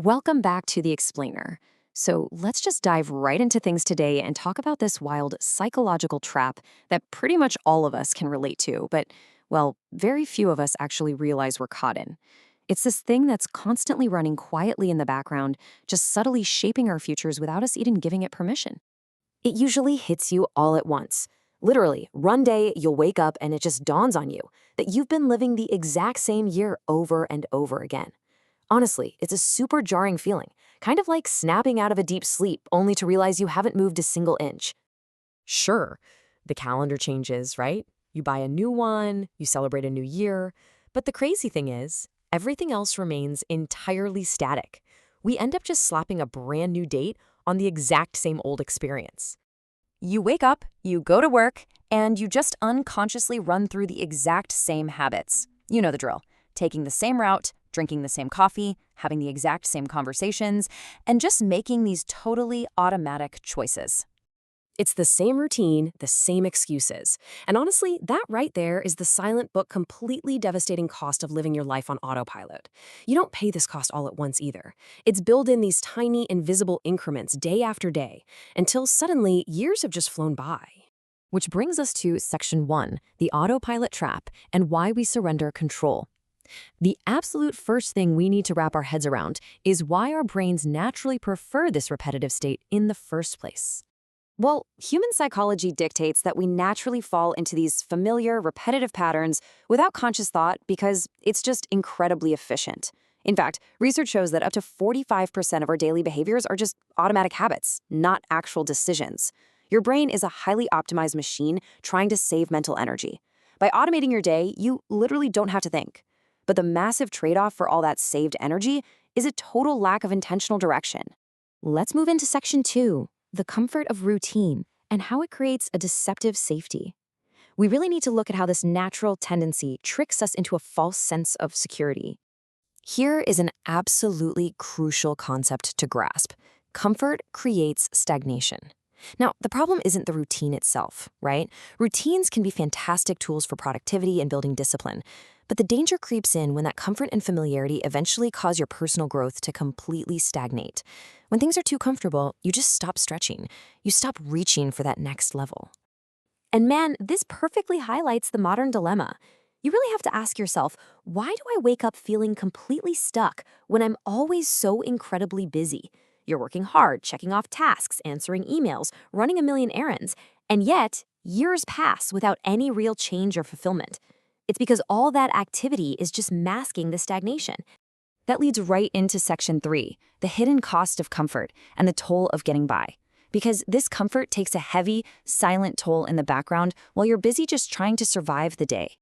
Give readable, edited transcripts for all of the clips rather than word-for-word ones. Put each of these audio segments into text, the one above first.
Welcome back to The Explainer. So let's just dive right into things today and talk about this wild psychological trap that pretty much all of us can relate to, but, well, very few of us actually realize we're caught in. It's this thing that's constantly running quietly in the background, just subtly shaping our futures without us even giving it permission. It usually hits you all at once. Literally, one day you'll wake up and it just dawns on you that you've been living the exact same year over and over again. Honestly, it's a super jarring feeling, kind of like snapping out of a deep sleep only to realize you haven't moved a single inch. Sure, the calendar changes, right? You buy a new one, you celebrate a new year, but the crazy thing is, everything else remains entirely static. We end up just slapping a brand new date on the exact same old experience. You wake up, you go to work, and you just unconsciously run through the exact same habits. You know the drill. Taking the same route, drinking the same coffee, having the exact same conversations, and just making these totally automatic choices. It's the same routine, the same excuses. And honestly, that right there is the silent but completely devastating cost of living your life on autopilot. You don't pay this cost all at once either. It's built in these tiny, invisible increments day after day, until suddenly years have just flown by. Which brings us to Section 1, the autopilot trap, and why we surrender control. The absolute first thing we need to wrap our heads around is why our brains naturally prefer this repetitive state in the first place. Well, human psychology dictates that we naturally fall into these familiar, repetitive patterns without conscious thought because it's just incredibly efficient. In fact, research shows that up to 45% of our daily behaviors are just automatic habits, not actual decisions. Your brain is a highly optimized machine trying to save mental energy. By automating your day, you literally don't have to think. But the massive trade-off for all that saved energy is a total lack of intentional direction. Let's move into Section 2, the comfort of routine and how it creates a deceptive safety. We really need to look at how this natural tendency tricks us into a false sense of security. Here is an absolutely crucial concept to grasp. Comfort creates stagnation. Now, the problem isn't the routine itself, right? Routines can be fantastic tools for productivity and building discipline. But the danger creeps in when that comfort and familiarity eventually cause your personal growth to completely stagnate. When things are too comfortable, you just stop stretching. You stop reaching for that next level. And man, this perfectly highlights the modern dilemma. You really have to ask yourself, why do I wake up feeling completely stuck when I'm always so incredibly busy? You're working hard, checking off tasks, answering emails, running a million errands, and yet years pass without any real change or fulfillment. It's because all that activity is just masking the stagnation. That leads right into Section 3, the hidden cost of comfort and the toll of getting by. Because this comfort takes a heavy, silent toll in the background while you're busy just trying to survive the day.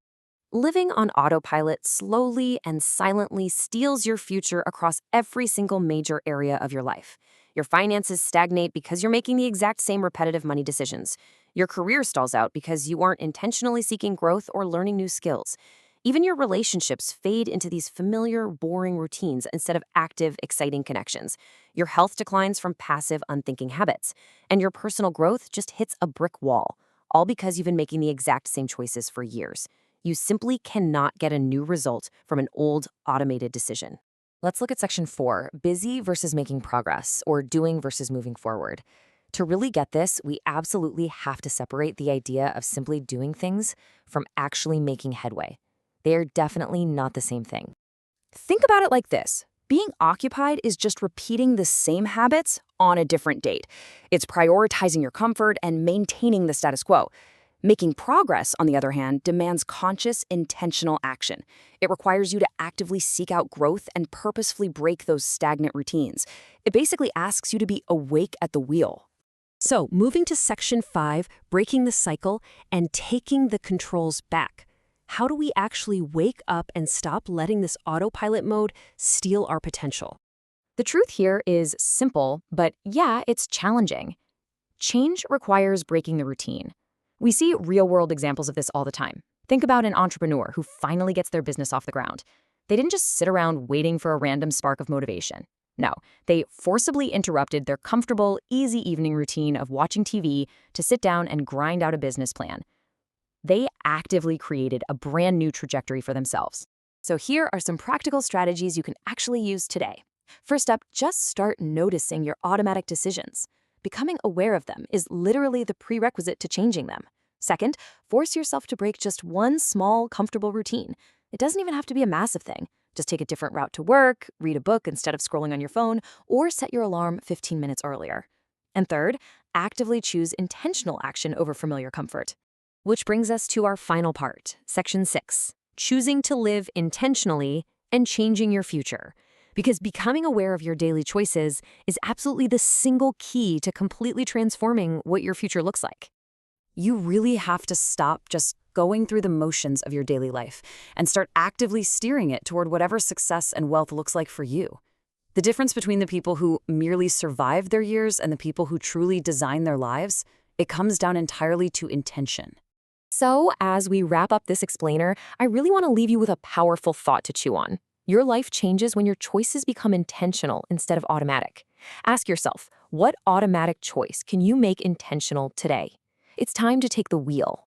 Living on autopilot slowly and silently steals your future across every single major area of your life. Your finances stagnate because you're making the exact same repetitive money decisions. Your career stalls out because you aren't intentionally seeking growth or learning new skills. Even your relationships fade into these familiar, boring routines instead of active, exciting connections. Your health declines from passive, unthinking habits. And your personal growth just hits a brick wall, all because you've been making the exact same choices for years. You simply cannot get a new result from an old, automated decision. Let's look at Section 4, busy versus making progress, or doing versus moving forward. To really get this, we absolutely have to separate the idea of simply doing things from actually making headway. They are definitely not the same thing. Think about it like this. Being occupied is just repeating the same habits on a different date. It's prioritizing your comfort and maintaining the status quo. Making progress, on the other hand, demands conscious, intentional action. It requires you to actively seek out growth and purposefully break those stagnant routines. It basically asks you to be awake at the wheel. So, moving to Section 5, breaking the cycle and taking the controls back. How do we actually wake up and stop letting this autopilot mode steal our potential? The truth here is simple, but yeah, it's challenging. Change requires breaking the routine. We see real-world examples of this all the time. Think about an entrepreneur who finally gets their business off the ground. They didn't just sit around waiting for a random spark of motivation. No, they forcibly interrupted their comfortable, easy evening routine of watching TV to sit down and grind out a business plan. They actively created a brand new trajectory for themselves. So here are some practical strategies you can actually use today. First up, just start noticing your automatic decisions. Becoming aware of them is literally the prerequisite to changing them. Second, force yourself to break just one small, comfortable routine. It doesn't even have to be a massive thing. Just take a different route to work, read a book instead of scrolling on your phone, or set your alarm 15 minutes earlier. And third, actively choose intentional action over familiar comfort. Which brings us to our final part, Section 6, choosing to live intentionally and changing your future. Because becoming aware of your daily choices is absolutely the single key to completely transforming what your future looks like. You really have to stop just going through the motions of your daily life and start actively steering it toward whatever success and wealth looks like for you. The difference between the people who merely survive their years and the people who truly design their lives, it comes down entirely to intention. So, as we wrap up this explainer, I really want to leave you with a powerful thought to chew on. Your life changes when your choices become intentional instead of automatic. Ask yourself, what automatic choice can you make intentional today? It's time to take the wheel.